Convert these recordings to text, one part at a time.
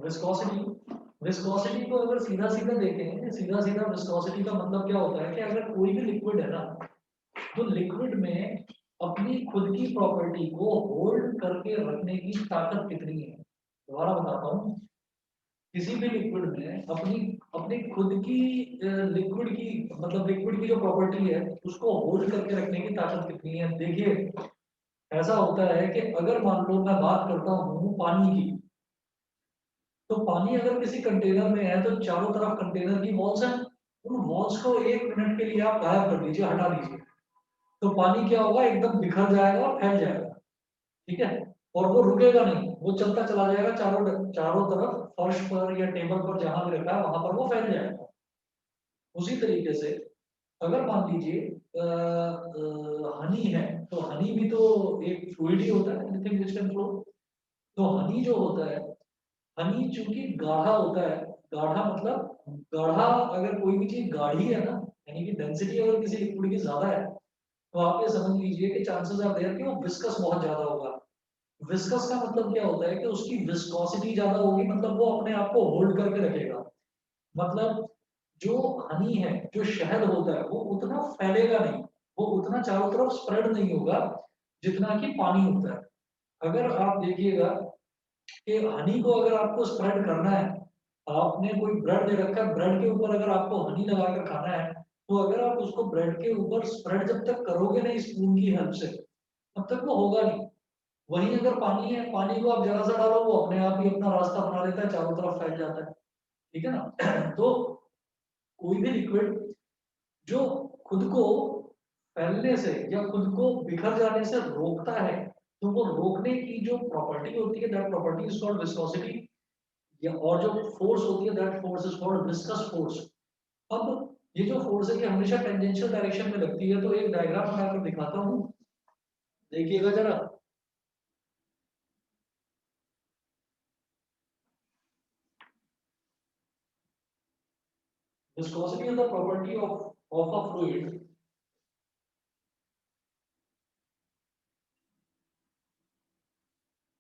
Viscosity, viscosity को अगर सीधा सीधा देखें, सीधा सीधा विस्कोसिटी का मतलब क्या होता है कि अगर कोई भी लिक्विड है ना, तो लिक्विड में अपनी खुद की प्रॉपर्टी को होल्ड करके रखने की ताकत कितनी है। दोबारा बताता हूँ, किसी भी लिक्विड में अपनी अपनी खुद की लिक्विड की मतलब लिक्विड की जो प्रॉपर्टी है उसको होल्ड करके रखने की ताकत कितनी है। देखिए, ऐसा होता है कि अगर मान लो मैं बात करता हूँ पानी की, तो पानी अगर किसी कंटेनर में है तो चारों तरफ कंटेनर की वॉल्स हैं, उन वॉल्स को 1 मिनट के लिए आप गायब कर दीजिए, हटा दीजिए, तो पानी क्या होगा, एकदम बिखर जाएगा और फैल जाएगा। ठीक है, और वो रुकेगा नहीं, वो चलता चला जाएगा चारों चारों तरफ, फर्श पर या टेबल पर जहां भी रखा है वहां पर वो फैल जाएगा। उसी तरीके से अगर मान लीजिए हनी है, तो हनी भी तो एक फ्लूइड ही होता है, एनीथिंग विच कैन फ्लो। तो हनी जो होता है, हनी चूंकि गाढ़ा होता है, गाढ़ा मतलब गाढ़ा, अगर कोई भी चीज गाढ़ी है ना, यानी कि डेंसिटी अगर किसी लिक्विड की ज्यादा है, तो आप ये समझ लीजिए कि चांसेस आर देयर कि वो विस्कस बहुत ज्यादा होगा। विस्कस का मतलब क्या होता है कि उसकी विस्कोसिटी ज्यादा होगी, मतलब वो अपने आप को होल्ड करके रखेगा। मतलब जो हनी है, जो शहद होता है, वो उतना फैलेगा नहीं, वो उतना चारों तरफ स्प्रेड नहीं होगा जितना कि पानी होता है। अगर आप देखिएगा कि हनी को अगर आपको स्प्रेड करना है, आपने कोई ब्रेड दे रखा है, ब्रेड के ऊपर अगर आपको हनी लगाकर खाना है, तो अगर आप उसको ब्रेड के ऊपर स्प्रेड जब तक करोगे नहीं स्पून की हेल्प से, तब तक वो होगा नहीं। वहीं अगर पानी है, पानी को आप जरा सा डालो, वो अपने आप ही अपना रास्ता बना लेता है, चारों तरफ फैल जाता है। ठीक है ना। तो कोई भी लिक्विड जो खुद को फैलने से या खुद को बिखर जाने से रोकता है, तो वो रोकने की जो प्रॉपर्टी होती है, that property is called viscosity. या और जो फोर्स होती है, that force is called viscous force. अब ये जो फोर्स है ये हमेशा टेंजेंशियल डायरेक्शन में लगती है, तो एक डायग्राम बनाकर दिखाता हूँ, देखिएगा जरा। Viscosity is the property of a fluid.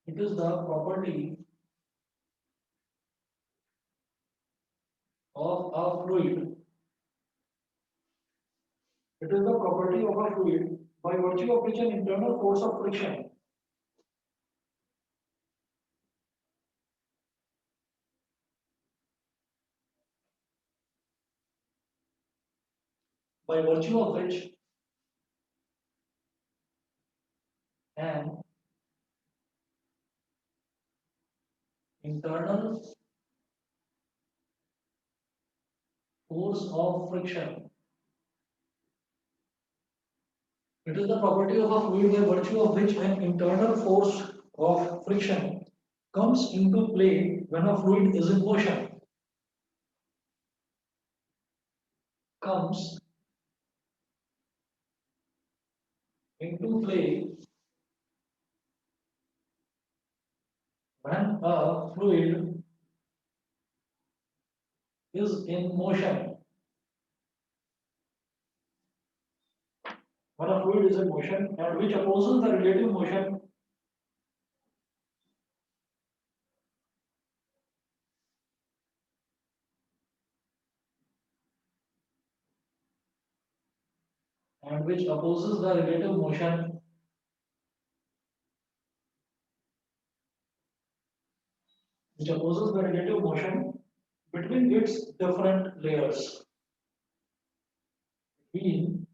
It is the property of a fluid. It is the property of a fluid by virtue of which an internal force of friction, by virtue of which an internal force of friction. It is the property of a fluid by virtue of which an internal force of friction comes into play when a fluid is in motion. Comes into play when a fluid is in motion. When a fluid is in motion and which opposes the relative motion and which opposes the relative motion which opposes the relative motion between its different layers. Between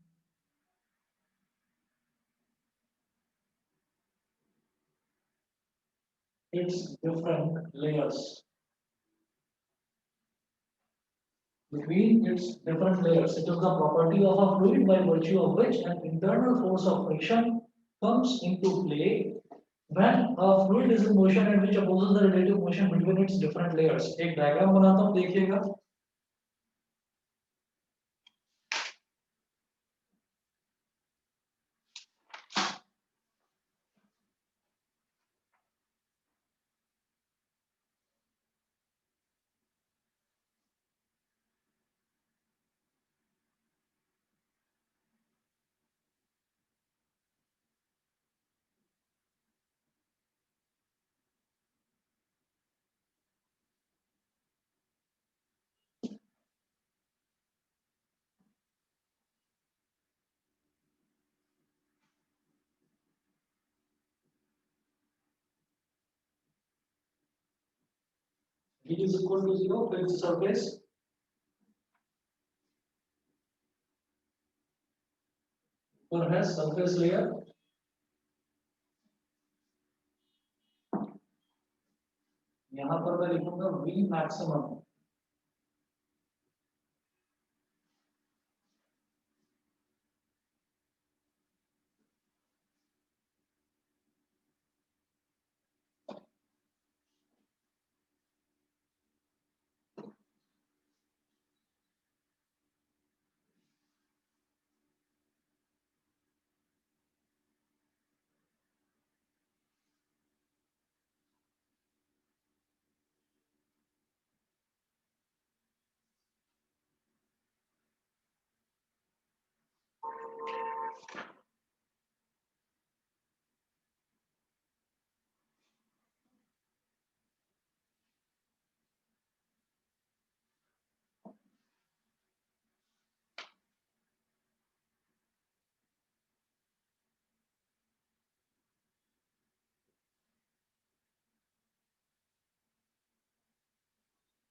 its different layers. Between its different layers. It is the property of a fluid by virtue of which an internal force of friction comes into play when a fluid is in motion and which opposes the relative motion between its different layers. एक diagram बनाता हूँ, देखिएगा। V is equal to 0, fixed surface पर है surface layer यहाँ पर मैं लिखूंगा V maximum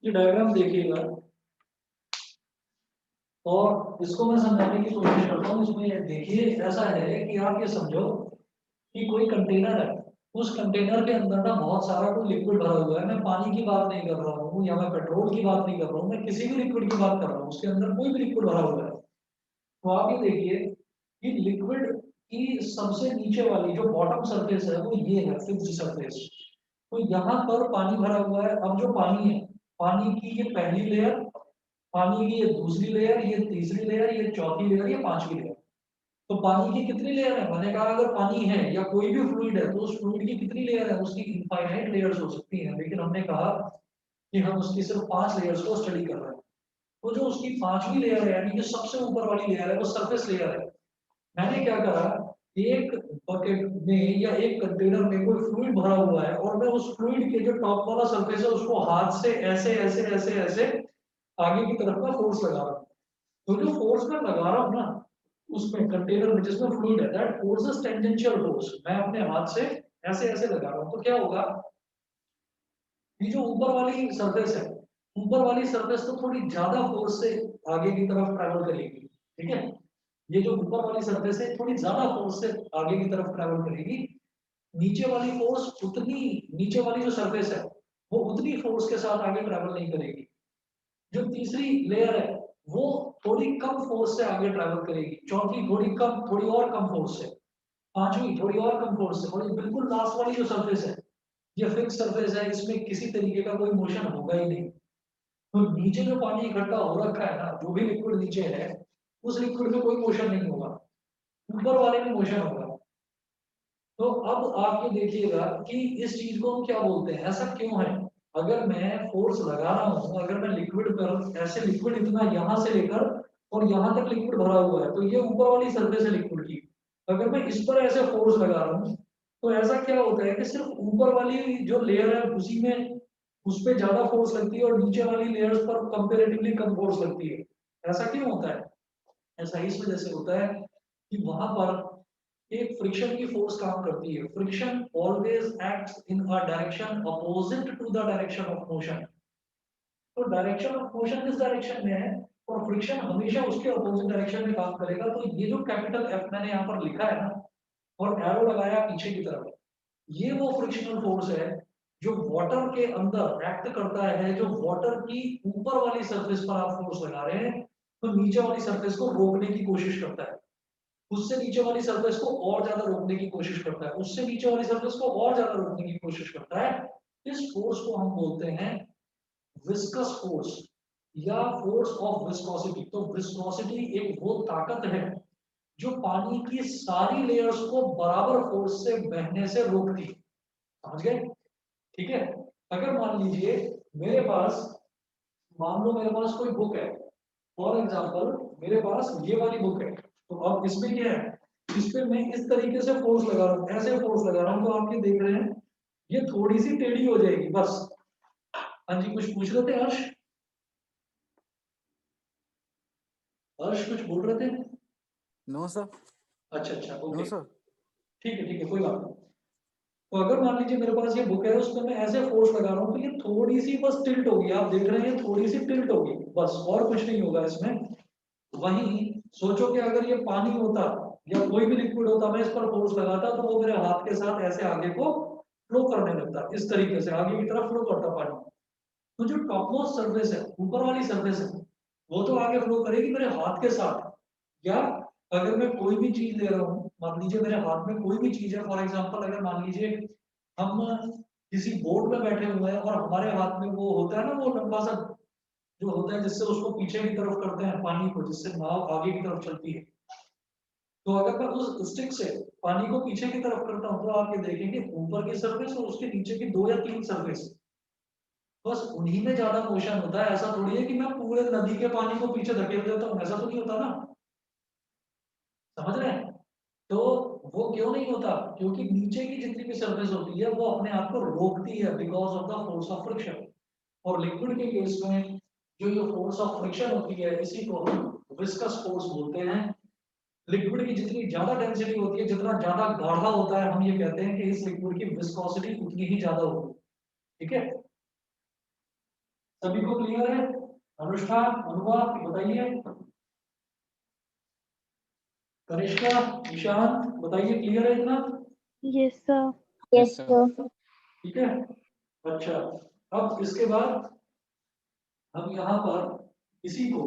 ये डायग्राम देखिएगा और इसको मैं समझाने की कोशिश करता हूँ। इसमें देखिए ऐसा है कि आप ये समझो कि कोई कंटेनर है, उस कंटेनर के अंदर ना बहुत सारा कोई लिक्विड भरा हुआ है। मैं पानी की बात नहीं कर रहा हूँ या मैं पेट्रोल की बात नहीं कर रहा हूँ, मैं किसी भी लिक्विड की बात कर रहा हूँ। उसके अंदर कोई भी लिक्विड भरा हुआ है तो आप ये देखिए कि लिक्विड की सबसे नीचे वाली जो बॉटम सरफेस है वो ये है फिक्स्ड सरफेस। तो यहाँ पर पानी भरा हुआ है। अब जो पानी है, पानी की ये पहली लेयर, पानी की ये दूसरी लेयर, ये तीसरी लेयर, ये चौथी लेयर, ये पांचवी लेयर। तो पानी की कितनी लेयर है? मैंने कहा अगर पानी है या कोई भी फ्लूइड है तो उस फ्लूइड की कितनी लेयर है? उसकी इनफाइनाइट लेयर्स हो सकती हैं, लेकिन हमने कहा कि हम उसकी सिर्फ 5 लेयर्स को स्टडी कर रहे हैं। तो जो उसकी पांचवी लेयर है यानी कि सबसे ऊपर वाली लेयर है वो सरफेस लेयर है। मैंने क्या करा, एक बकेट में या एक कंटेनर में कोई फ्लूइड भरा हुआ है और मैं उस फ्लूइड के जो टॉप वाला सरफेस है उसको हाथ से ऐसे ऐसे ऐसे ऐसे आगे की तरफ का फोर्स लगा रहा हूँ। तो जो फोर्स मैं लगा रहा हूँ ना उसमें कंटेनर में जिसमें फ्लूइड है, that force is tangential force. मैं अपने हाथ से ऐसे ऐसे लगा रहा हूँ तो क्या होगा, ये जो ऊपर वाली सरफेस है, ऊपर वाली सरफेस तो थोड़ी ज्यादा फोर्स से आगे की तरफ ट्रैवल करेगी, ठीक है। ये जो ऊपर वाली सरफेस है थोड़ी ज्यादा फोर्स से आगे की तरफ ट्रैवल करेगी। नीचे वाली फोर्स उतनी, नीचे वाली जो सरफेस है वो उतनी फोर्स के साथ आगे ट्रैवल नहीं करेगी। जो तीसरी लेयर है वो थोड़ी कम फोर्स से आगे ट्रैवल करेगी, चौथी थोड़ी कम, थोड़ी और कम फोर्स से, पांचवी थोड़ी और कम फोर्स से, और बिल्कुल लास्ट वाली जो सरफेस है ये फिक्स सरफेस है, इसमें किसी तरीके का कोई मोशन होगा ही नहीं। तो नीचे जो पानी इकट्ठा हो रखा है ना, जो भी लिक्विड नीचे है उस लिक्विड में कोई मोशन नहीं होगा, ऊपर वाले में मोशन होगा। तो अब आप ये देखिएगा कि इस चीज को हम क्या बोलते हैं, ऐसा क्यों है। अगर मैं फोर्स लगा रहा हूँ, अगर मैं लिक्विड पर ऐसे लिक्विड इतना यहाँ से लेकर और यहाँ तक लिक्विड भरा हुआ है तो ये ऊपर वाली सरफेस है लिक्विड की, अगर मैं इस पर ऐसे फोर्स लगा रहा हूँ तो ऐसा क्या होता है कि सिर्फ ऊपर वाली जो लेयर है उसी में उस पर ज्यादा फोर्स लगती है और नीचे वाली लेयर्स पर कंपेरेटिवली कम फोर्स लगती है। ऐसा क्यों होता है? ऐसा इस वजह से होता है कि वहां पर एक फ्रिक्शन की फोर्स काम करती है। Friction always acts in a direction opposite to the direction of motion. तो डायरेक्शन ऑफ मोशन किस डायरेक्शन में है और फ्रिक्शन हमेशा उसके अपोजिट डायरेक्शन में काम करेगा। तो ये जो कैपिटल एफ मैंने यहाँ पर लिखा है ना और एरो लगाया पीछे की तरफ, ये वो फ्रिक्शनल फोर्स है जो वाटर के अंदर एक्ट करता है। जो वाटर की ऊपर वाली सरफेस पर आप फोर्स लगा रहे हैं तो नीचे वाली सरफेस को रोकने की कोशिश करता है, उससे नीचे वाली सरफेस को और ज्यादा रोकने की कोशिश करता है, उससे नीचे वाली सरफेस को और ज्यादा रोकने की कोशिश करता है। इस फोर्स को हम बोलते हैं विस्कस फोर्स या फोर्स ऑफ विस्कोसिटी। तो विस्कोसिटी एक वो ताकत है जो पानी की सारी लेयर्स को बराबर फोर्स से बहने से रोकती है। समझ गए? ठीक है। अगर मान लीजिए मेरे पास, मान लो मेरे पास कोई बुक है, फॉर एग्जांपल मेरे पास ये वाली बुक है, तो अब इसमें क्या है, इस पे मैं इस तरीके से फोर्स लगा रहा हूँ, ऐसे फोर्स लगा रहा हूँ, तो आप ये देख रहे हैं ये थोड़ी सी टेढ़ी हो जाएगी बस। हाँ जी, कुछ पूछ रहे थे हर्ष? हर्ष कुछ बोल रहे थे? No sir. अच्छा अच्छा, नो ओके, सर। ठीक है कोई बात नहीं। तो अगर मान लीजिए मेरे पास ये बुक है, उस पर मैं ऐसे फोर्स लगा रहा हूँ तो ये थोड़ी सी बस टिल्ट होगी, आप देख रहे हैं थोड़ी सी टिल्ट होगी बस, और कुछ नहीं होगा इसमें। वहीं सोचो कि अगर ये पानी होता या कोई भी लिक्विड होता, मैं इस पर फोर्स लगाता तो वो मेरे हाथ के साथ ऐसे आगे को फ्लो करने लगता, इस तरीके से आगे की तरफ फ्लो करता पानी। तो जो टॉप मोस्ट सर्फेस है, ऊपर वाली सर्फेस है, वो तो आगे फ्लो करेगी मेरे हाथ के साथ। या अगर मैं कोई भी चीज ले रहा हूँ, मान लीजिए मेरे हाथ में कोई भी चीज है, फॉर एग्जांपल अगर मान लीजिए हम किसी बोट में बैठे हुए हैं और हमारे हाथ में वो होता है ना, वो लंबा सा जो होता है जिससे उसको पीछे की तरफ करते हैं पानी को, जिससे नाव आगे की तरफ चलती है। तो अगर मैं उस स्टिक से पानी को पीछे की तरफ करता हूँ, तो आप ये देखेंगे ऊपर की सरफेस और उसके नीचे की 2 या 3 सरफेस, बस उन्हीं में ज्यादा मोशन होता है। ऐसा थोड़ी है कि मैं पूरे नदी के पानी को पीछे धकेल देता हूँ, ऐसा तो नहीं होता ना। समझ रहे हैं? तो वो क्यों नहीं होता? क्योंकि नीचे की जितनी भी सरफेस होती है वो अपने आप को रोकती है because of the force of friction. और लिक्विड के केस में जो ये फोर्स ऑफ फ्रिक्शन होती है, इसी को हम विस्कस फोर्स बोलते हैं। लिक्विड की जितनी ज्यादा डेंसिटी होती है, जितना ज्यादा गाढ़ा होता है, हम ये कहते हैं कि इस लिक्विड की विस्कोसिटी उतनी ही ज्यादा होगी। ठीक है, सभी को क्लियर है? अनुष्ठा, अनुभव बताइए, कनिष्का, ईशान बताइए, क्लियर है इतना? Yes sir. Yes sir. ठीक है, अच्छा। अब इसके बाद हम यहाँ पर इसी को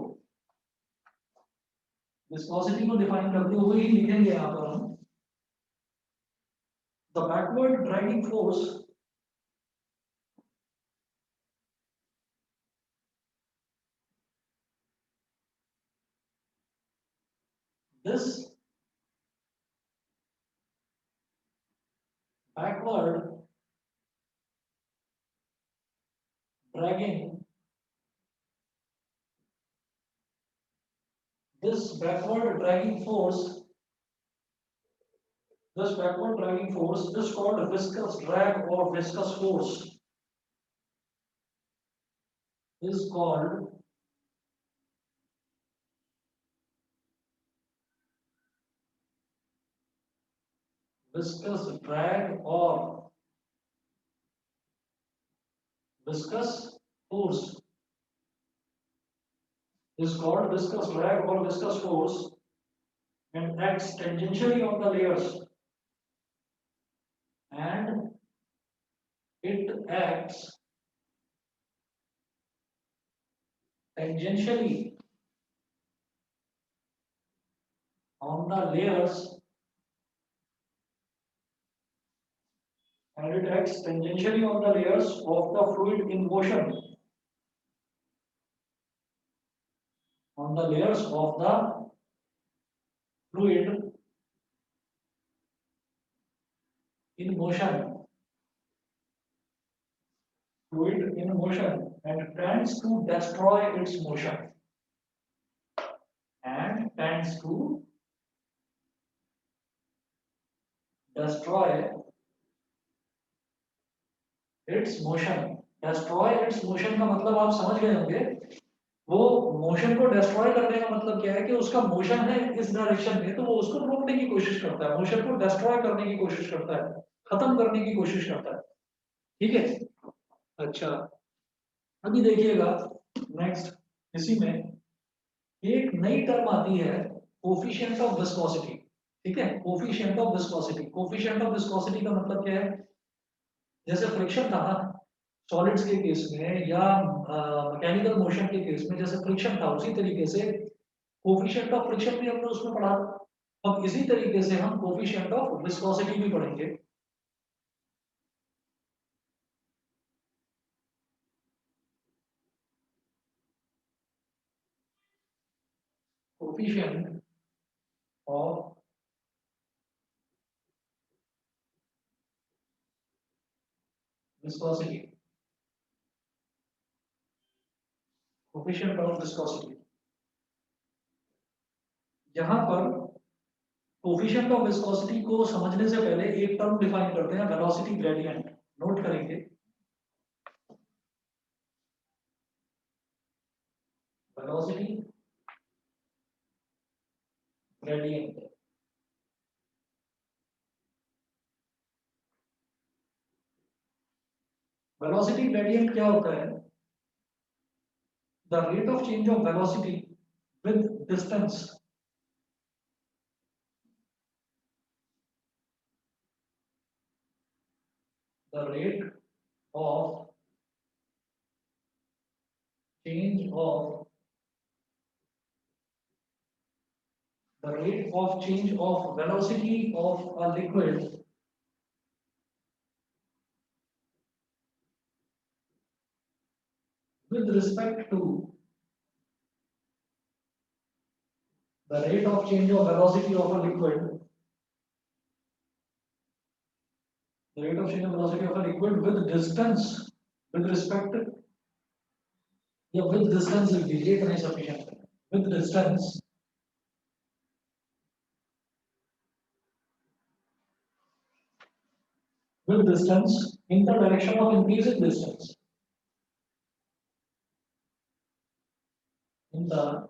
विस्कोसिटी को डिफाइन करते हुए ही लिखेंगे यहाँ पर हम, the backward driving force this backward dragging this backward dragging force is called viscous drag or viscous force, is called viscous drag or viscous force, is called viscous drag or viscous force, and acts tangentially on the layers, and it acts tangentially on the layers, and it acts tangentially on the layers of the fluid in motion, on the layers of the fluid in motion, and tends to destroy its motion, and tends to destroy its motion. destroy its motion का मतलब आप समझ गए होंगे। वो motion को destroy करने का मतलब क्या है कि उसका मोशन है इस डायरेक्शन में, तो वो उसको रोकने की कोशिश करता है, मोशन को डिस्ट्रॉय करने की कोशिश करता है, खत्म करने की कोशिश करता है। ठीक है, अच्छा। अभी देखिएगा नेक्स्ट, इसी में एक नई टर्म आती है, कोफिशिएंट ऑफ विस्कोसिटी। ठीक है, coefficient of viscosity, coefficient of viscosity का मतलब क्या है? जैसे फ्रिक्शन था ना सॉलिड्स के केस में, या मैकेनिकल मोशन के केस में जैसे फ्रिक्शन था, उसी तरीके से कोफिशिएंट ऑफ फ्रिक्शन भी हमने उसमें पढ़ा। अब इसी तरीके से हम कोफिशिएंट ऑफ विस्कोसिटी भी पढ़ेंगे। Coefficient of viscosity, coefficient of viscosity, यहाँ पर कोफिशिएंट ऑफ विस्कोसिटी को समझने से पहले एक टर्म डिफाइन करते हैं, वेलोसिटी ग्रेडियंट। नोट करेंगे, वेलोसिटी ग्रेडियंट। वेलोसिटी ग्रेडियंट क्या होता है? The rate of change of velocity with distance, the rate of change of the rate of change of velocity of a liquid with respect to the rate of change of velocity of a liquid, the rate of change of velocity of a liquid with distance with respect to, yeah, with distance is rate नहीं sufficient, with distance in the direction of increasing distance, in the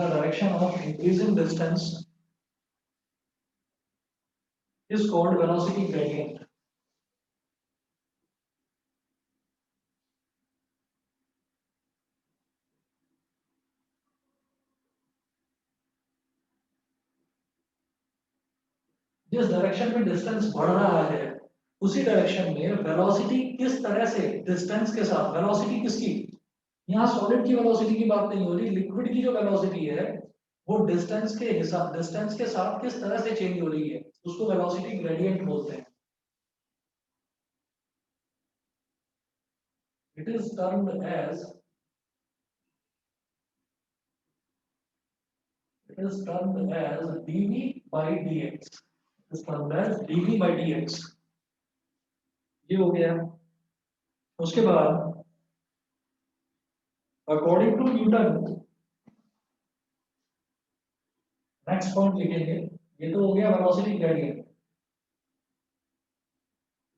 direction of increasing distance is called velocity gradient. जिस direction में distance बढ़ रहा है उसी direction में velocity किस तरह से डिस्टेंस के साथ, वेलोसिटी किसकी, यहाँ सॉलिड की वेलोसिटी की बात नहीं हो रही, लिक्विड की जो वेलोसिटी है वो डिस्टेंस के साथ किस तरह से चेंज हो रही है उसको वेलोसिटी ग्रेडियंट बोलते हैं. It is termed as dv by dx. It is termed as dv by dx. ये हो गया. उसके बाद according to Newton, next point लिखेंगे. ये तो हो गया वेलोसिटी ग्रेडियंट.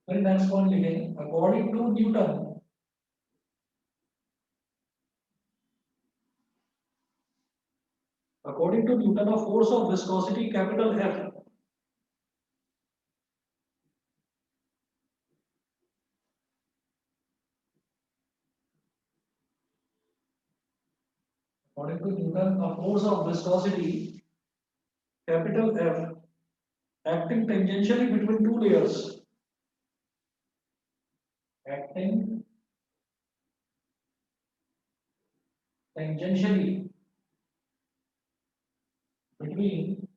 फिर नेक्स्ट पॉइंट लिखेंगे according to Newton, according to Newton, a force of viscosity capital F according to Newton, a force of viscosity capital F acting tangentially between two layers, acting tangentially between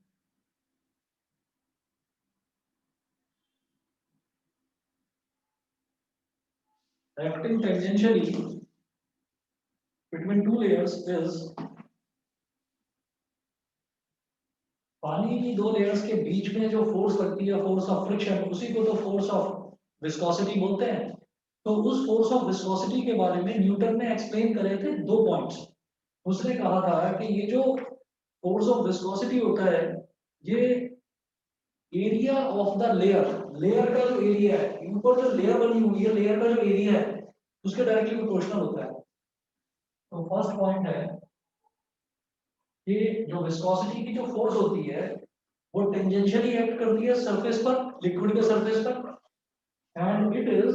acting tangentially between two layers is, पानी की दो layers के बीच में जो force लगती है, force of friction, उसी को तो फोर्स ऑफ विस्कोसिटी बोलते हैं. तो उस फोर्स ऑफ विस्कोसिटी के बारे में न्यूटन ने एक्सप्लेन करे थे दो पॉइंट्स. उसने कहा था कि ये जो फोर्स ऑफ विस्कोसिटी होता है ये area of the layer, layer का जो एरिया है, ऊपर जो लेयर बनी हुई है लेयर का जो एरिया है उसके डायरेक्टली प्रोपोर्शनल होता है. तो फर्स्ट पॉइंट है कि जो विस्कोसिटी की जो फोर्स होती है वो टेंजेंशियली एक्ट करती है सरफेस पर, लिक्विड के सरफेस पर, and it is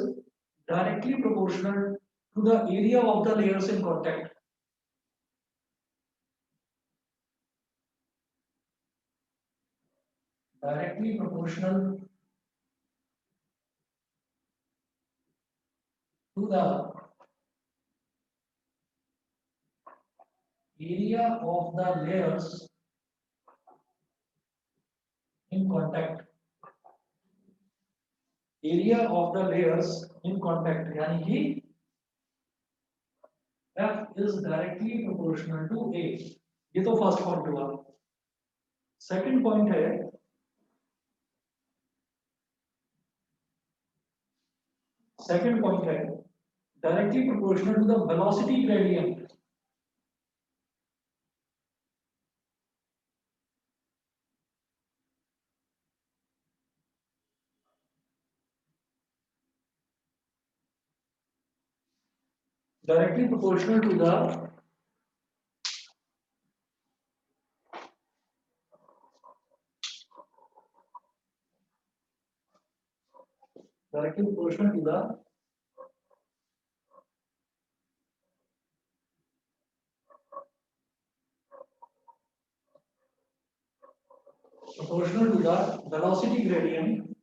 directly proportional to the area of the layers in contact. Directly proportional to the area of the layers in contact. Area of the layers in contact यानी कि F is directly proportional to A. ये तो first point हुआ. Second point है directly proportional to the velocity gradient. directly proportional to the directly proportional to the velocity gradient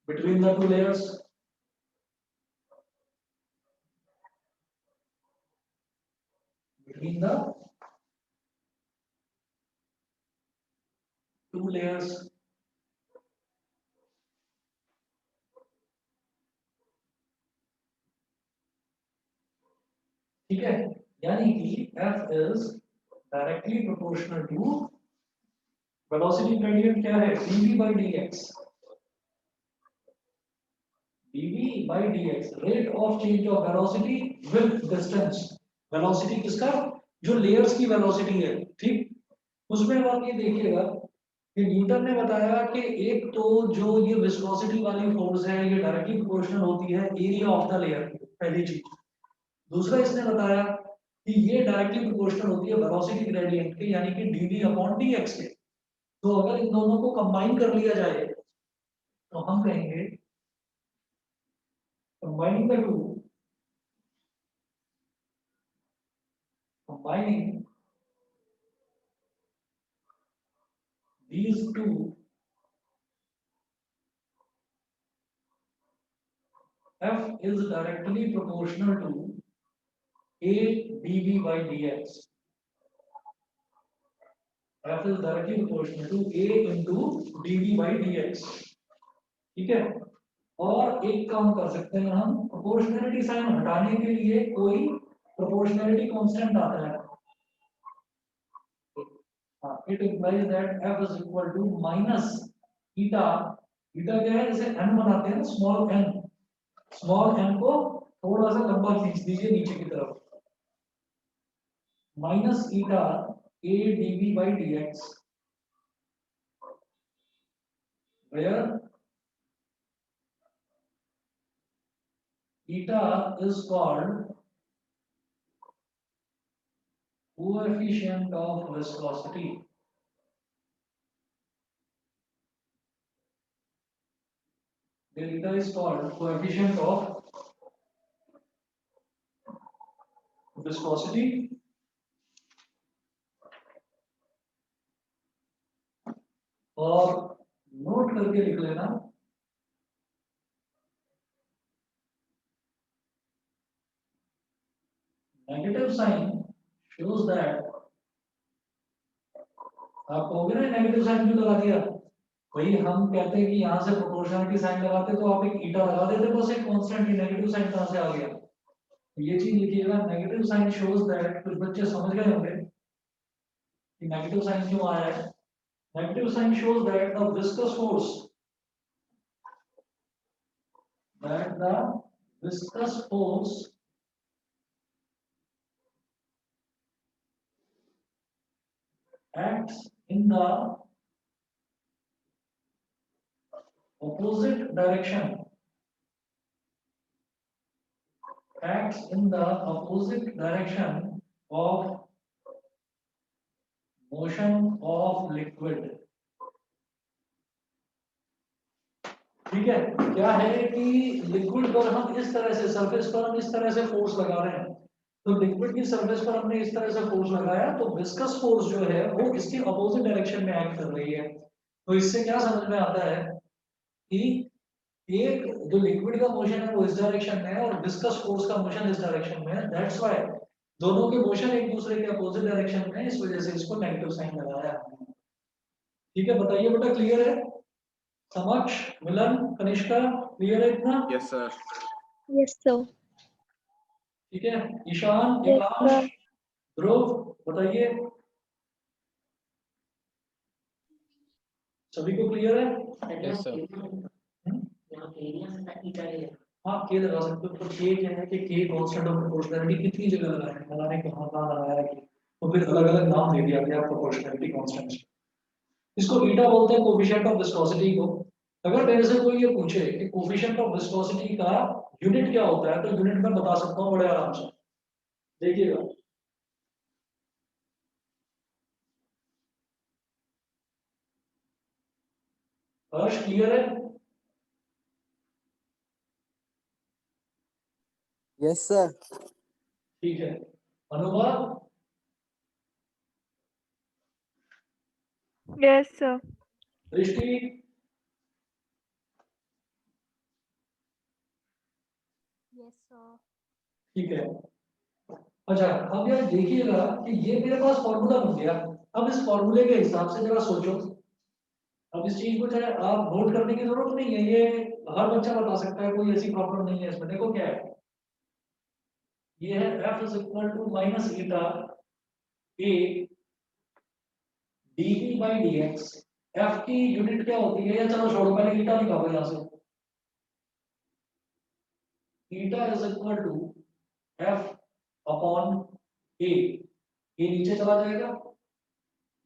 between the two layers. Between the two layers. ठीक है, यानी कि F is directly proportional to velocity gradient क्या है dv by dx. dv by dx rate of change of velocity with distance. velocity किसका, जो layers की velocity है, ठीक। उसमें आप ये देखिएगा कि न्यूटन ने बताया कि एक तो जो ये विस्कोसिटी वाली फोर्स है ये डायरेक्टली प्रोपोर्शनल होती है एरिया ऑफ द लेयर, पहली चीज। दूसरा इसने बताया कि ये डायरेक्टली प्रोपोर्शनल होती है वेलोसिटी ग्रेडिएंट के, यानी कि dv अपॉन dx के। तो अगर इन दोनों को कंबाइन कर लिया जाए तो हम कहेंगे combining the two, combining these two F is directly proportional to A dv by dx. F is directly proportional to A into dv by dx. ठीक है, और एक काम कर सकते हैं हम, प्रोपोर्शनैलिटी साइन हटाने के लिए कोई प्रोपोर्शनैलिटी कांस्टेंट आता है। It implies that F is equal to minus eta. eta क्या है, जैसे n बनाते हैं ना, स्मॉल n को थोड़ा सा लंबा खींच दीजिए नीचे की तरफ, minus eta a dv by dx, where eta is called coefficient of viscosity. Where eta is called coefficient of viscosity. और नोट करके लिख लेना, नेगेटिव साइन shows that, आप कहोगे ना नेगेटिव साइन क्यों लगा दिया भाई, हम कहते हैं कि यहाँ से प्रोपोर्शनलिटी साइन लगाते तो आप एक ईटा लगा देते, बस एक कांस्टेंट, ही नेगेटिव साइन कहाँ से आ गया। ये चीज लिखिएगा, नेगेटिव साइन शोज दैट, कुछ बच्चे समझ गए होंगे कि नेगेटिव साइन क्यों आया है। Negative sign shows that the viscous force, that the viscous force acts in the opposite direction, acts in the opposite direction of motion of liquid। ठीक है, क्या है कि लिक्विड पर हम इस तरह से, सरफेस पर हम इस तरह से फोर्स लगा रहे हैं, तो लिक्विड की सरफेस पर हमने इस तरह से फोर्स लगाया, तो विस्कस फोर्स जो है वो इसके अपोजिट डायरेक्शन में एक्ट कर रही है। तो इससे क्या समझ में आता है कि एक जो लिक्विड का मोशन है वो इस डायरेक्शन में है और विस्कस फोर्स का मोशन इस डायरेक्शन में है, दैट्स व्हाई दोनों के मोशन एक दूसरे के अपोजिट डायरेक्शन में है, इस वजह से इसको नेगेटिव साइन लगाया है। ठीक है, बताइए बेटा, क्लियर है? समक्ष, मिलन, कनिष्का, क्लियर है इतना? Yes sir. Yes sir. ठीक है, ईशान, एकांश, ध्रुव, बताइए, सभी को क्लियर है? Yes sir. हाँ, के लगा सकते हो, तो के क्या है कि के कांस्टेंट ऑफ प्रोपोर्शनैलिटी कितनी जगह लगाया है, लगाने कहाँ कहाँ लगाया है, तो फिर अलग अलग नाम दे दिया गया प्रोपोर्शनैलिटी कांस्टेंट। इसको ईटा बोलते हैं, कोएफिशिएंट ऑफ विस्कोसिटी को। अगर मेरे से कोई ये पूछे कि कोफिशिएंट ऑफ विस्कोसिटी का यूनिट क्या होता है, तो यूनिट मैं बता सकता हूँ बड़े आराम से। देखिएगा, हर्ष क्लियर है? Yes sir. ठीक है। अनुभव? Yes, sir. दृष्टि? Yes, sir. ठीक है। अच्छा, अब यार देखिएगा कि ये मेरे पास फॉर्मूला बन गया। अब इस फॉर्मूले के हिसाब से जरा सोचो। अब इस चीज को चाहे आप नोट करने की जरूरत नहीं है, ये हर बच्चा बता सकता है, कोई ऐसी प्रॉब्लम नहीं है इसमें। देखो क्या है, ये है f is equal to minus eta A dv by dx। f की यूनिट क्या होती है, या चलो छोड़ो, पहले ईटा निकालो यहाँ से। Eta is equal to f upon a। ये नीचे चला जाएगा,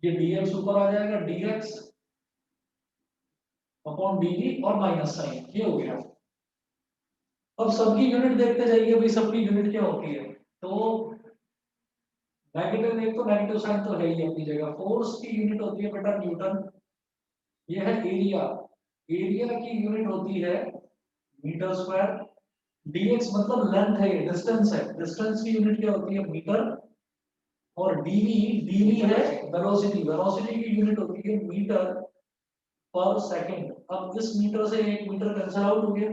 ये dx ऊपर आ जाएगा, dx अपॉन dv और माइनस साइन, ये हो गया। अब सबकी यूनिट देखते जाइए भाई, सबकी यूनिट क्या होती है। तो नेगेटिव, एक तो नेगेटिव साइन तो है ही अपनी जगह। फोर्स की यूनिट होती है बेटा न्यूटन। ये है एरिया, एरिया की यूनिट होती है मीटर स्क्वायर। dx मतलब लेंथ है, ये डिस्टेंस है, डिस्टेंस की यूनिट क्या होती है, मीटर। और dv, dv है वेलोसिटी, वेलोसिटी की यूनिट होती है मीटर पर सेकंड। अब इस मीटर से एक मीटर कैंसिल आउट हो गया।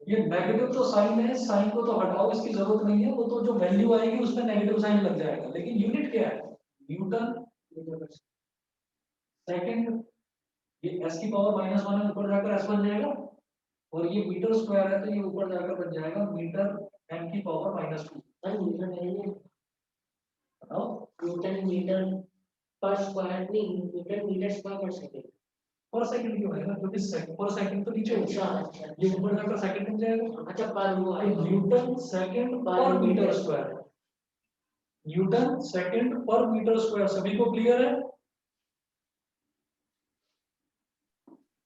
ये नेगेटिव तो साइन है, साइन को तो हटाओ, इसकी जरूरत नहीं है, वो तो जो वैल्यू आएगी उसमें नेगेटिव साइन लग जाएगा। लेकिन यूनिट क्या है, न्यूटन सेकंड। ये s की पावर माइनस वन है, ऊपर जाकर s बन जाएगा। और ये मीटर स्क्वायर है, तो ये ऊपर जाकर बन जाएगा मीटर m की पावर माइनस टू। न्यूटन है ये, बताओ। न्यूटन मीटर पर स्क्वायर नहीं, न्यूटन मीटर स्क्वायर पर सेकंड। पर सेकंड क्यों है ना, क्योंकि पर सेकंड तो नीचे अच्छा होगा, अच्छा ये ऊपर जाकर सेकंड बन जाएगा। अच्छा, पर वो तो आएगा न्यूटन सेकंड पर मीटर स्क्वायर, न्यूटन सेकंड पर मीटर स्क्वायर। सभी को क्लियर है?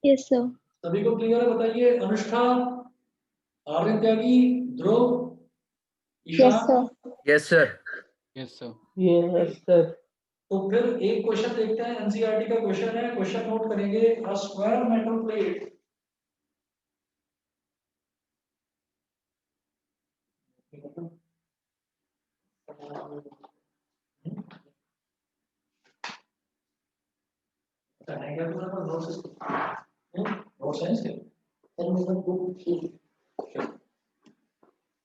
Yes, sir. सभी को क्लियर है? बताइए, Anushtha, Aryan Tyagi, Dhruv, Yes, Ishan. sir. Yes sir. Yes sir. Yes sir. तो फिर एक क्वेश्चन देखते हैं, एनसीईआरटी का क्वेश्चन है। क्वेश्चन नोट करेंगे, अ स्क्वायर मेटल प्लेट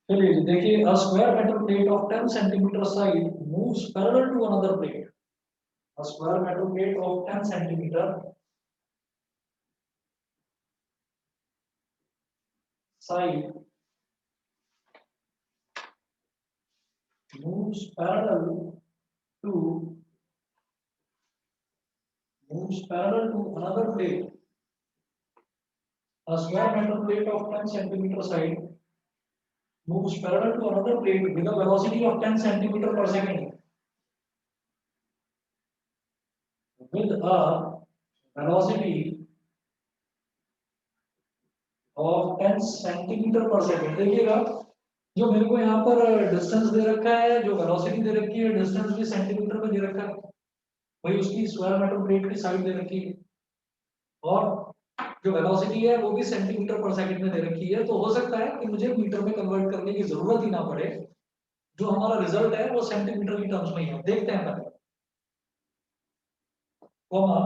चलिए देखिए, a square metal plate of 10 centimetre side moves parallel to another plate. A square metal plate of 10 centimetre side moves parallel to another plate. A square metal plate of 10 centimeter side moves parallel to another plate with a velocity of 10 centimeter per second. With a velocity of 10 centimeter per second. देखिएगा, जो मेरे को यहाँ पर distance दे रखा है, जो velocity दे रखी है, डिस्टेंस भी सेंटीमीटर में दे रखा है। वही उसकी स्क्वायर मेटल प्लेट की साइड दे रखी है, और जो वेलोसिटी है वो भी सेंटीमीटर पर सेकंड में दे रखी है। तो हो सकता है कि मुझे मीटर में कन्वर्ट करने की जरूरत ही ना पड़े, जो हमारा रिजल्ट है वो सेंटीमीटर की टर्म्स में ही है। देखते हैं पहले। Comma,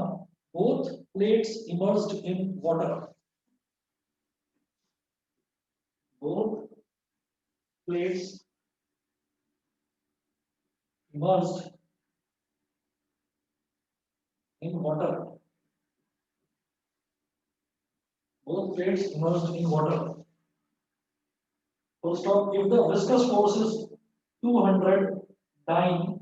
both plates emerged in water. Both plates emerged in water. Both plates emerged in water. Full stop. If the viscous force is 200 dyne,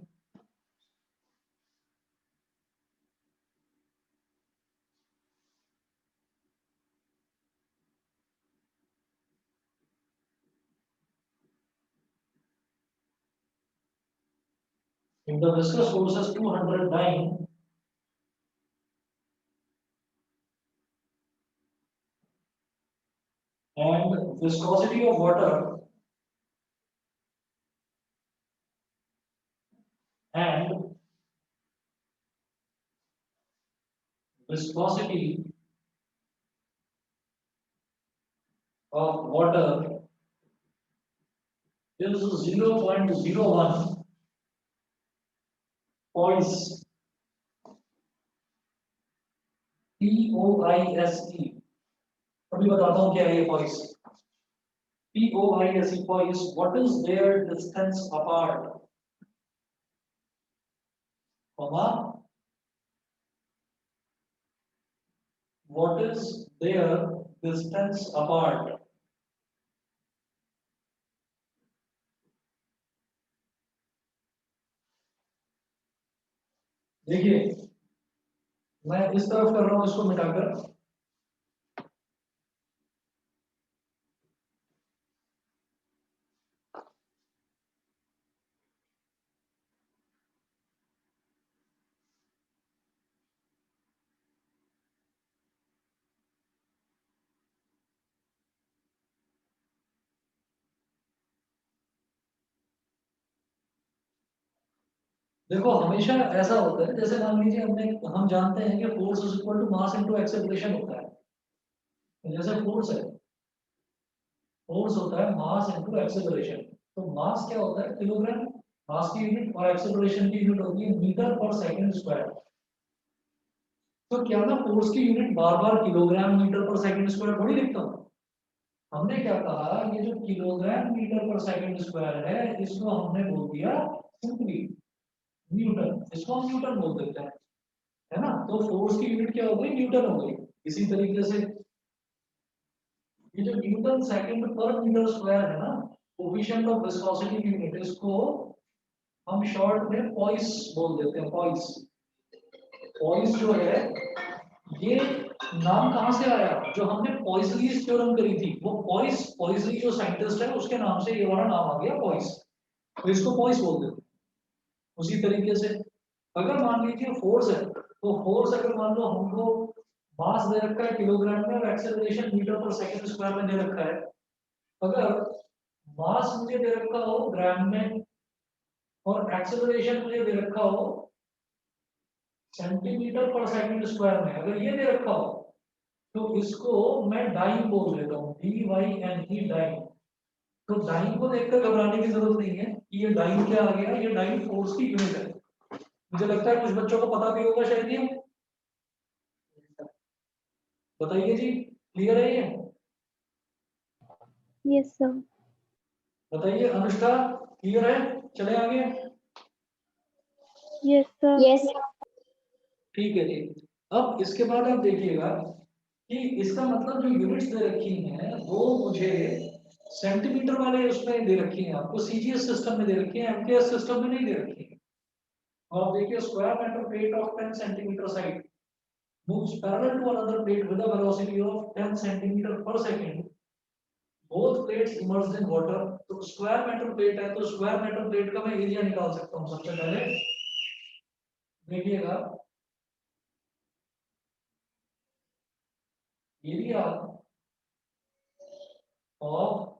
if the viscous force is 200 dyne, and viscosity of water and viscosity of water is 0.01 poise, POISE. अभी बताता हूँ क्या है ये poise. POISE poise. What is their distance apart? Comma. What is their distance apart? देखिए मैं इस तरफ कर रहा हूं इसको मिटाकर, देखो हमेशा ऐसा होता है जैसे मान लीजिए हम जानते हैं कि force is equal to mass into acceleration होता है। तो जैसे फोर्स है, फोर्स होता है मास इनटू एक्सेलरेशन। तो मास क्या होता है किलोग्राम, मास की यूनिट, और एक्सेलरेशन की यूनिट होती है मीटर पर सेकंड स्क्वायर। तो क्या मैं फोर्स की यूनिट बार बार किलोग्राम मीटर पर सेकंड स्क्वायर थोड़ी लिखता हूँ। हमने क्या कहा, ये जो किलोग्राम मीटर पर सेकंड स्क्वायर है इसको हमने बोल दिया सिंपली न्यूटन, इसको हम न्यूटन बोल देते हैं, है ना। तो फोर्स की यूनिट क्या हो गई, न्यूटन हो गई। इसी तरीके से ये जो न्यूटन सेकंड पर मीटर स्क्वायर है ना, कोफिशिएंट ऑफ विस्कोसिटी की यूनिट, इसको हम शॉर्ट में पॉइस बोल देते हैं। पॉइस, पॉइस जो है ये नाम कहाँ से आया, जो हमने पॉइसलीज थ्योरम करी थी, वो पॉइसली जो साइंटिस्ट है उसके नाम से ये वाला नाम आ गया पॉइस, तो इसको पॉइस बोल देते हैं। उसी तरीके से अगर मान लीजिए फोर्स है, तो फोर्स अगर मान लो हमको मास दे रखा है किलोग्राम में और एक्सेलरेशन मीटर पर सेकंड स्क्वायर में दे रखा है, अगर मास मुझे दे रखा हो ग्राम में और एक्सेलरेशन मुझे दे रखा हो सेंटीमीटर पर सेकंड स्क्वायर में, अगर ये दे रखा हो तो इसको मैं डाइन बोल देता हूँ, DYNE डाइन। तो डाइन को देखकर घबराने की जरूरत नहीं है कि ये डाइन क्या आ गया, ये डाइन फोर्स की यूनिट है। मुझे लगता है कुछ बच्चों को पता भी होगा शायद ये, बताइए जी, क्लियर है ये? Yes, sir. बताइए अनुष्का, क्लियर है? चले आगे। Yes, sir. Yes. ठीक है जी। अब इसके बाद आप देखिएगा कि इसका मतलब जो यूनिट्स दे रखी हैं वो मुझे सेंटीमीटर वाले उसमें दे रखी हैं, आपको सीजीएस सिस्टम में दे रखी है, एमकेएस सिस्टम में नहीं दे रखी है। और आप देखिए square metre plate of 10 centimetre side moves parallel to another plate with a velocity of 10 centimeter per second. Both plates immersed in water. तो स्क्वायर मेटल प्लेट है तो स्क्वायर मेटल प्लेट का मैं एरिया निकाल सकता हूँ। सबसे पहले देखिएगा area of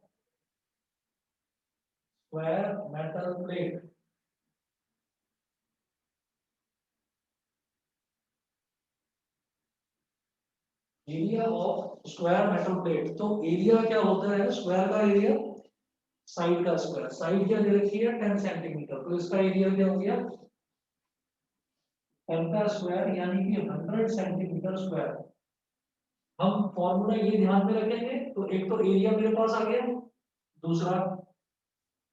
square metal plate, area of square metal plate. तो एरिया क्या होता है, स्क्वायर का एरिया साइड का स्क्वायर, साइड क्या दे रखी है 10 सेंटीमीटर, तो इसका एरिया क्या हो गया 10 का स्क्वायर यानी कि 100 सेंटीमीटर स्क्वायर। हम फॉर्मूला ये ध्यान में रखेंगे तो एक तो एरिया मेरे पास आ गया, दूसरा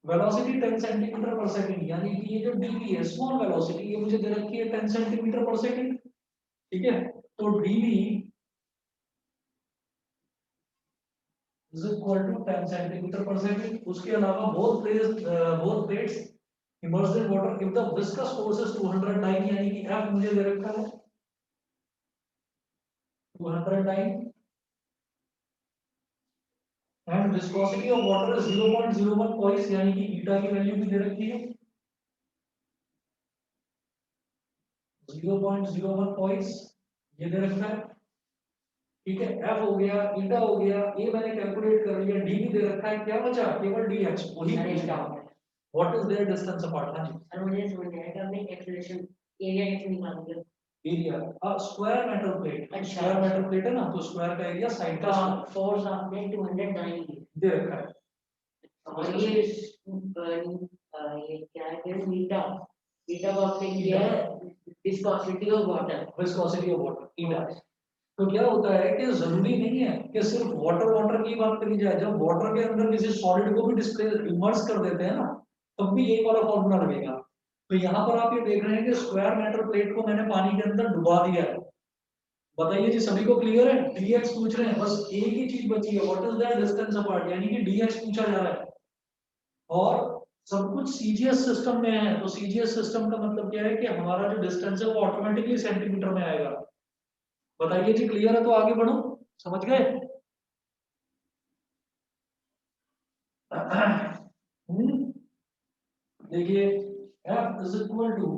वेलोसिटी 10 सेंटीमीटर पर सेकंड, यानी कि ये जो डीवी है स्मॉल वेलोसिटी, ये मुझे दे रखी है 10 सेंटीमीटर पर सेकंड, ठीक है। तो DV is equal to 10 centimetre per second. उसके अलावा both plates immersed in water if the viscous force is 209, यानी कि एफ मुझे दे रखा है 209 and viscosity of water is 0.01 poise, यानी कि ईटा की वैल्यू भी दे रखी है 0.01 पॉइस, ये दे रखा है। ठीक है, एफ हो गया, ईटा हो गया, ए मैंने कैलकुलेट कर लिया, डी भी दे रखा है, क्या बचा केवल डी एच, वही अरे पूछना क्या है what is their distance apart. हाँ जी, सर मुझे समझ नहीं आया कि आपने एक्सेलरेशन एरिया कैसे निकालोगे? एरिया स्क्वायर मेटल प्लेट, अच्छा। स्क्वायर मेटल प्लेट है ना, तो स्क्वायर का एरिया साइड का फोर्स आपने 209 दी दे रखा है। और ये क्या है फिर मीटा मीटा को आपने किया है viscosity of water. Viscosity of water eta. तो क्या होता है कि जरूरी नहीं है कि सिर्फ वाटर वाटर की बात करी जाए, जब वाटर के अंदर किसी सॉलिड को भी डिस्प्ले इमर्स कर देते हैं ना, तब भी यही वाला फॉर्मूला लगेगा। तो यहाँ पर आप ये देख रहे हैं कि स्क्वायर मेटल प्लेट को मैंने पानी के अंदर डुबा दिया है। बताइए जी, सभी को क्लियर है? डीएक्स पूछ रहे हैं, बस एक ही चीज बची है, what is the distance apart, यानी कि डीएक्स पूछा जा रहा है। और सब कुछ सीजीएस सिस्टम में है, तो सीजीएस सिस्टम का मतलब क्या है कि हमारा जो डिस्टेंस है वो ऑटोमेटिकली सेंटीमीटर में आएगा। बताइए जी, क्लियर है? तो आगे बढ़ो, समझ गए? देखिए, F is equal to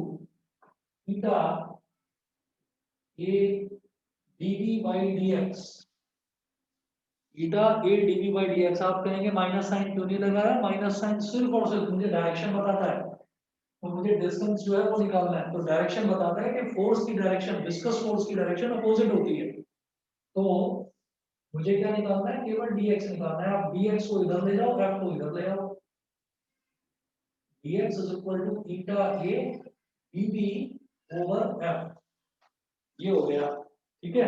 theta A DV by D X. Theta A DV by D X. आप कहेंगे माइनस साइन क्यों नहीं लगाया? माइनस साइन सिर्फ और सिर्फ मुझे डायरेक्शन बताता है, तो मुझे डिस्टेंस जो है वो निकालना है। तो डायरेक्शन बताता है कि फोर्स की डायरेक्शन, विस्कस फोर्स की डायरेक्शन अपोजिट होती है। तो मुझे क्या निकालना है? केवल dx निकालना है। आप dx को इधर ले जाओ, f को इधर ले जाओ। dx is equal to theta a dv over f, ये हो गया, ठीक है।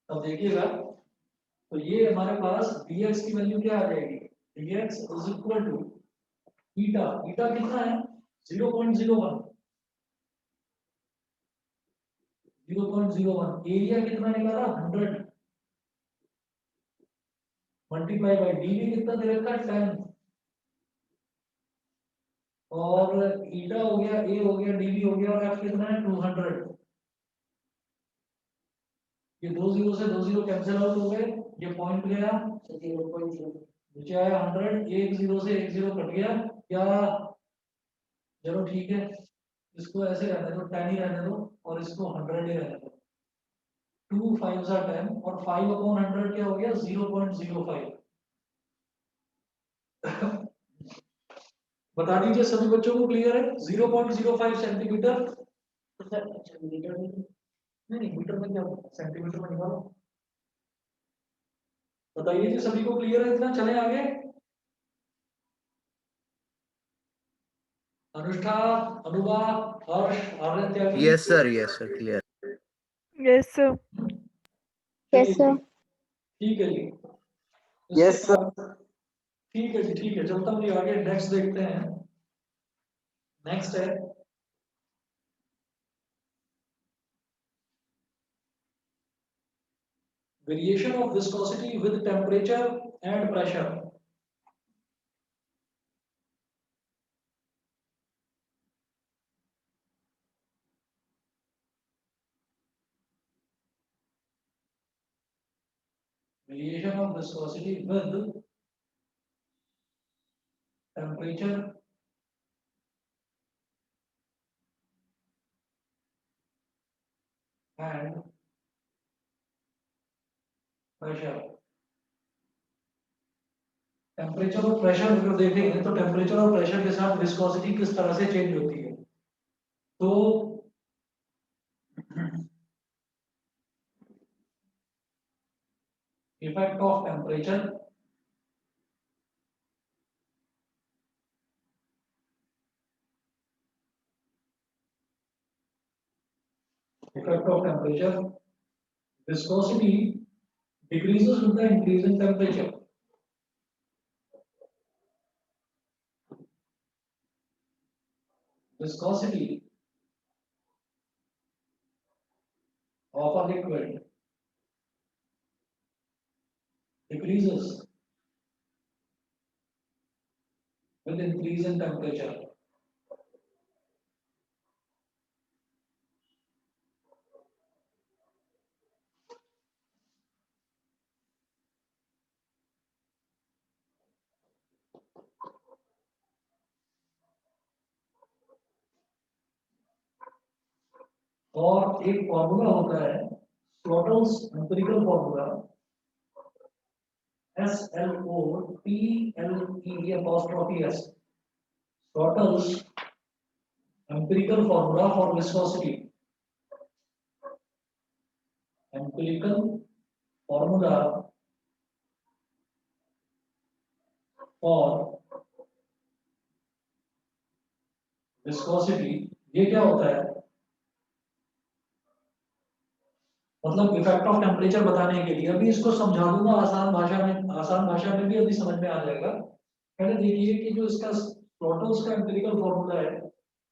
अब देखिएगा, तो ये हमारे पास dx की वैल्यू क्या आ जाएगी? dx is equal to theta, theta कितना है? 0.01, 0.01। एरिया कितना निकाला? 100 मल्टीप्लाई बाई dv कितना दे रखा है? 10। और ईटा हो गया, ए हो गया, डीवी हो गया, और एफ कितना है? 200। ये दो जीरो से दो जीरो कैंसिल आउट हो गए, ये पॉइंट गया, 0.0 नीचे आया 100, एक जीरो से एक जीरो कट गया क्या? चलो ठीक है, इसको ऐसे रहने दो, 10 ही रहने दो, और इसको 100 ही रहने दो। 2 5 जा 10, और 5 अपॉन 100 क्या हो गया? 0.05। बता दीजिए सभी बच्चों को, क्लियर है? 0.05 सेंटीमीटर। तो सर अच्छा मीटर में नहीं, मीटर में क्या होगा? सेंटीमीटर में निकालो। बताइए जी, सभी को क्लियर है? इतना चले आगे। अनुष्ठा, अनुभा, हर्ष, आर्यन, त्यागी। Yes, sir. Yes, sir. Clear. Yes, sir. चलिए Yes, sir. ठीक है जी। Yes, इसके sir. बाद ठीक है जी, ठीक है, चलता हूँ जी आगे। नेक्स्ट देखते हैं। नेक्स्ट है variation of viscosity with temperature and pressure. Variation of viscosity with temperature and pressure. Temperature और प्रेशर अगर देखेंगे तो टेम्परेचर और प्रेशर के साथ विस्कोसिटी किस तरह से चेंज होती है। तो effect of temperature, effect of temperature, viscosity decreases with the increase in temperature. Viscosity of a liquid decreases with increase in temperature. और एक फॉर्मूला होता है Slottel's empirical formula, SLOTLE Slottel's empirical formula for viscosity. Empirical formula for viscosity ये क्या होता है? मतलब effect of temperature बताने के लिए अभी इसको समझा दूंगा आसान भाषा में भी अभी समझ में आ जाएगा। पहले देखिए कि जो इसका स्लॉटल्स का एम्पिरिकल फॉर्मूला है,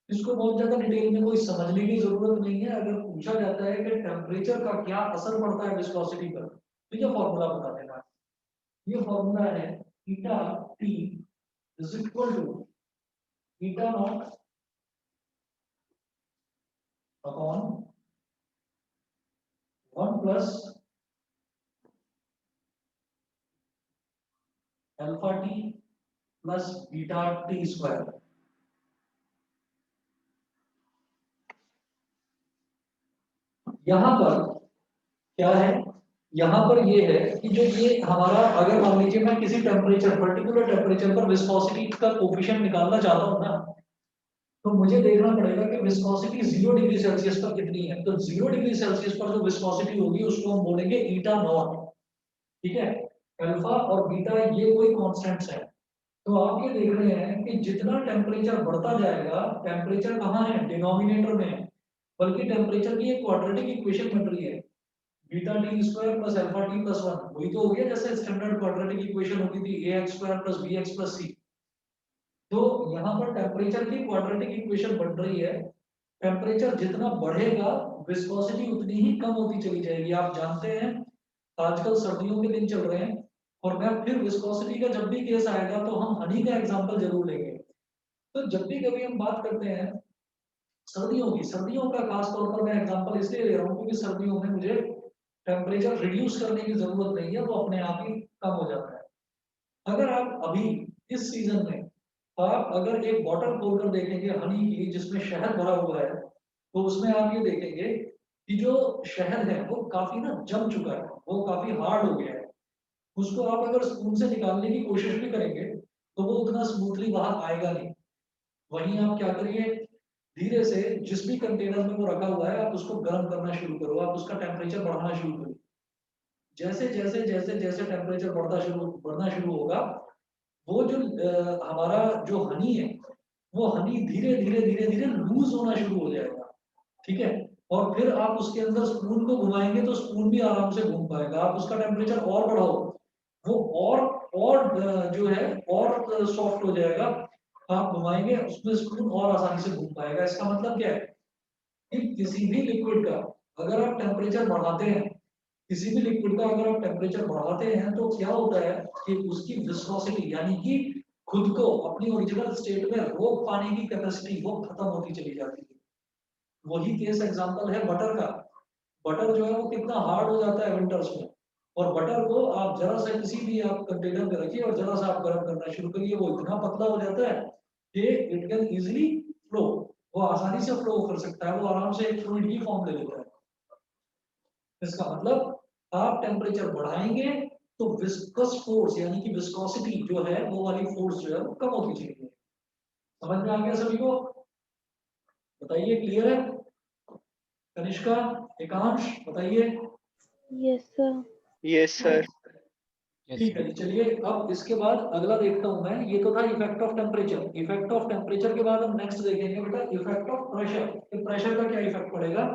इसको बहुत ज्यादा डिटेल में कोई समझने की जरूरत नहीं है। अगर पूछा जाता है कि टेम्परेचर का क्या असर पड़ता है विस्कोसिटी पर, तो ये फॉर्मूला बता देना। ये फॉर्मूला है theta T is equal to theta not upon 1 plus alpha T plus beta T square. यहां पर क्या है? यहाँ पर ये है कि जो ये हमारा, अगर मान लीजिए मैं किसी टेम्परेचर पर्टिकुलर टेम्परेचर पर विस्कोसिटी का कोफिशिएंट निकालना चाहता हूँ ना, तो मुझे देखना पड़ेगा कि विस्कोसिटी 0 डिग्री सेल्सियस पर कितनी है। तो 0 डिग्री सेल्सियस पर जो विस्कोसिटी होगी उसको हम बोलेंगे ईटा नॉट। ठीक है, अल्फा और बीटा ये कोई कांस्टेंट्स है। तो आप ये देख रहे हैं कि जितना टेम्परेचर बढ़ता जाएगा, टेम्परेचर कहाँ है? डिनोमिनेटर में है। बल्कि टेम्परेचर की एक क्वाड्रेटिक इक्वेशन बन रही है, beta T square plus alpha T plus 1। वही तो हो गया जैसे स्टैंडर्ड क्वाड्रेटिक इक्वेशन होती थी, ax square plus bx plus c। तो यहाँ पर टेम्परेचर की क्वाड्रेटिक इक्वेशन बन रही है। टेम्परेचर जितना बढ़ेगा विस्कोसिटी उतनी ही कम होती चली जाएगी। आप जानते हैं आजकल सर्दियों के दिन चल रहे हैं, और मैं फिर विस्कोसिटी का जब भी केस आएगा तो हम हनी का एग्जांपल जरूर लेंगे। तो जब भी कभी हम बात करते हैं सर्दियों की, सर्दियों का खास तौर पर मैं एग्जांपल इसलिए ले रहा हूँ क्योंकि सर्दियों में मुझे टेम्परेचर रिड्यूस करने की जरूरत नहीं है, वो अपने आप ही कम हो जाता है। अगर आप अभी इस सीजन में आप अगर एक बॉटल खोलकर देखेंगे हनी की जिसमें शहद भरा हुआ है, तो उसमें आप ये देखेंगे कि जो शहद है वो काफी ना जम चुका है, वो काफी हार्ड हो गया है। उसको आप अगर स्पून से निकालने की कोशिश भी करेंगे तो वो उतना स्मूथली बाहर आएगा नहीं। वहीं आप क्या करिए, धीरे से जिस भी कंटेनर में वो रखा हुआ है आप उसको गर्म करना शुरू करो, आप उसका टेम्परेचर बढ़ाना शुरू करो। जैसे जैसे जैसे जैसे टेम्परेचर बढ़ना शुरू होगा, वो जो हमारा जो हनी है, वो हनी धीरे धीरे धीरे धीरे लूज होना शुरू हो जाएगा। ठीक है, और फिर आप उसके अंदर स्पून को घुमाएंगे तो स्पून भी आराम से घूम पाएगा। आप उसका टेम्परेचर और बढ़ाओ, वो जो है और सॉफ्ट हो जाएगा। आप घुमाएंगे उसमें स्पून और आसानी से घूम पाएगा। इसका मतलब क्या है कि किसी भी लिक्विड का अगर आप टेम्परेचर बढ़ाते हैं, किसी भी लिक्विड का अगर आप टेम्परेचर बढ़ाते हैं तो क्या होता है कि उसकी विस्कोसिटी यानी कि खुद को अपनी ओरिजिनल स्टेट में रोक पाने की कैपेसिटी वो खत्म होती चली जाती है। वही केस एग्जांपल है बटर का। बटर जो है वो कितना हार्ड हो जाता है विंटर्स में, और बटर को आप जरा सा किसी भी आप कंटेनर में रखिए और जरा सा आप गर्म करना शुरू करिए, वो इतना पतला हो जाता है कि इट कैन इजिली फ्लो, वो आसानी से फ्लो कर सकता है, वो आराम से एक फ्लूइड की फॉर्म ले लेता है। इसका मतलब आप टेम्परेचर बढ़ाएंगे तो विस्कस फोर्स यानी कि विस्कोसिटी जो है वो वाली फोर्स जो है वो कम होती चली जाएगी। समझ में आ गया सभी को? बताइए, क्लियर है? कनिष्का, एकांश बताइए। Yes, sir. Yes, sir. ठीक है, चलिए अब इसके बाद अगला देखता हूं मैं। ये तो था effect of temperature. Effect of temperature के बाद हम नेक्स्ट देखेंगे बेटा इफेक्ट ऑफ प्रेशर, कि प्रेशर का क्या इफेक्ट पड़ेगा।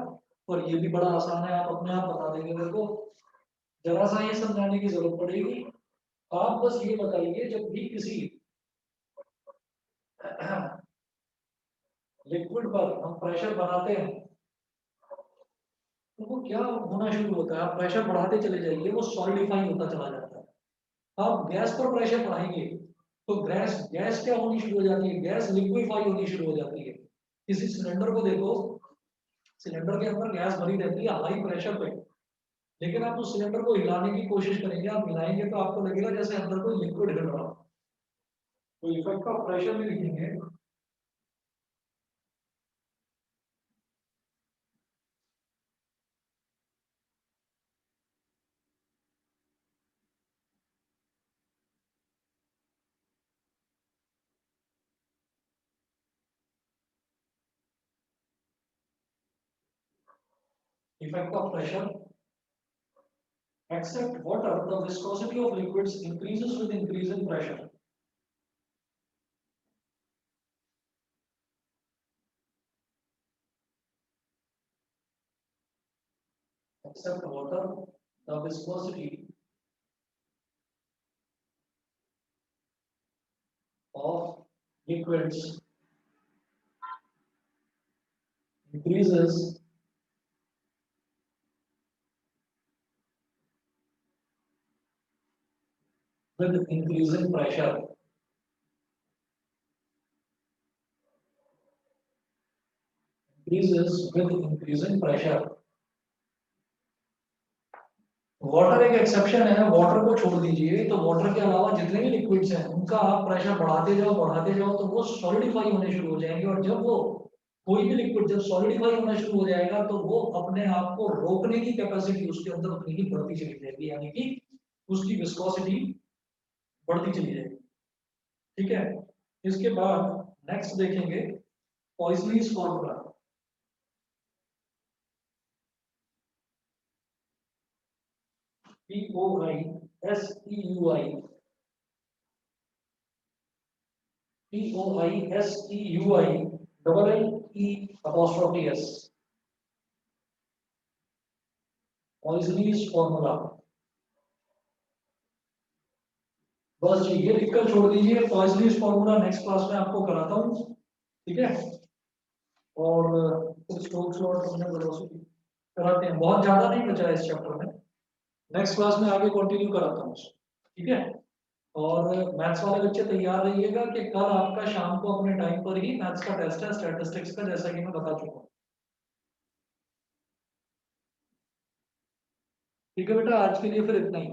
और ये भी बड़ा आसान है, आप अपने आप बता देंगे मेरे को, जरा सा ये समझाने की जरूरत पड़ेगी। आप बस ये बताइए जब भी किसी लिक्विड पर हम प्रेशर बनाते हैं तो वो क्या होना शुरू होता है, आप प्रेशर बढ़ाते चले जाइए वो सॉलिडिफाई होता चला जाता है। आप गैस पर प्रेशर बढ़ाएंगे तो गैस गैस क्या होनी शुरू हो जाती है, गैस लिक्विफाई होनी शुरू हो जाती है। किसी सिलेंडर को देखो, सिलेंडर के अंदर गैस भरी रहती है हाई प्रेशर पे, लेकिन आप उस सिलेंडर को हिलाने की कोशिश करेंगे, आप हिलाएंगे तो आपको लगेगा जैसे अंदर कोई लिक्विड हिल रहा हो। तो इफेक्ट ऑफ प्रेशर में लिखेंगे effect of pressure. Except water, the viscosity of liquids increases with increase in pressure. Except water, the viscosity of liquids increases with increasing pressure. Increases with increasing pressure. Water एक exception है, water को छोड़ दीजिए, तो water के अलावा जितने भी लिक्विड्स हैं उनका आप प्रेशर बढ़ाते जाओ तो वो सॉलिडिफाई होने शुरू हो जाएंगे, और जब वो कोई भी लिक्विड जब सॉलिडिफाई होना शुरू हो जाएगा तो वो अपने आप को रोकने की कैपेसिटी उसके अंदर उतनी ही बढ़ती चली जाएगी, यानी कि उसकी विस्कोसिटी बढ़ती चली जाएगी। ठीक है, इसके बाद नेक्स्ट देखेंगे Poiseuille's formula. POISEUI double LES Poiseuille's formula. बस जी ये लिखकर छोड़ दीजिए, पॉइसनीज फॉर्मूला नेक्स्ट क्लास में आपको कराता हूँ, ठीक है। और कुछ स्टोक्स लॉ हमने वेलोसिटी कराते हैं, बहुत ज्यादा नहीं बचा है इस चैप्टर में, नेक्स्ट क्लास में आगे कंटिन्यू कराता हूँ, ठीक है। और मैथ्स वाले बच्चे तैयार रहिएगा कि कल आपका शाम को अपने टाइम पर ही मैथ्स का टेस्ट है स्टैटिस्टिक्स का, जैसा कि मैं बता चुका हूँ। ठीक है बेटा, आज के लिए फिर इतना ही।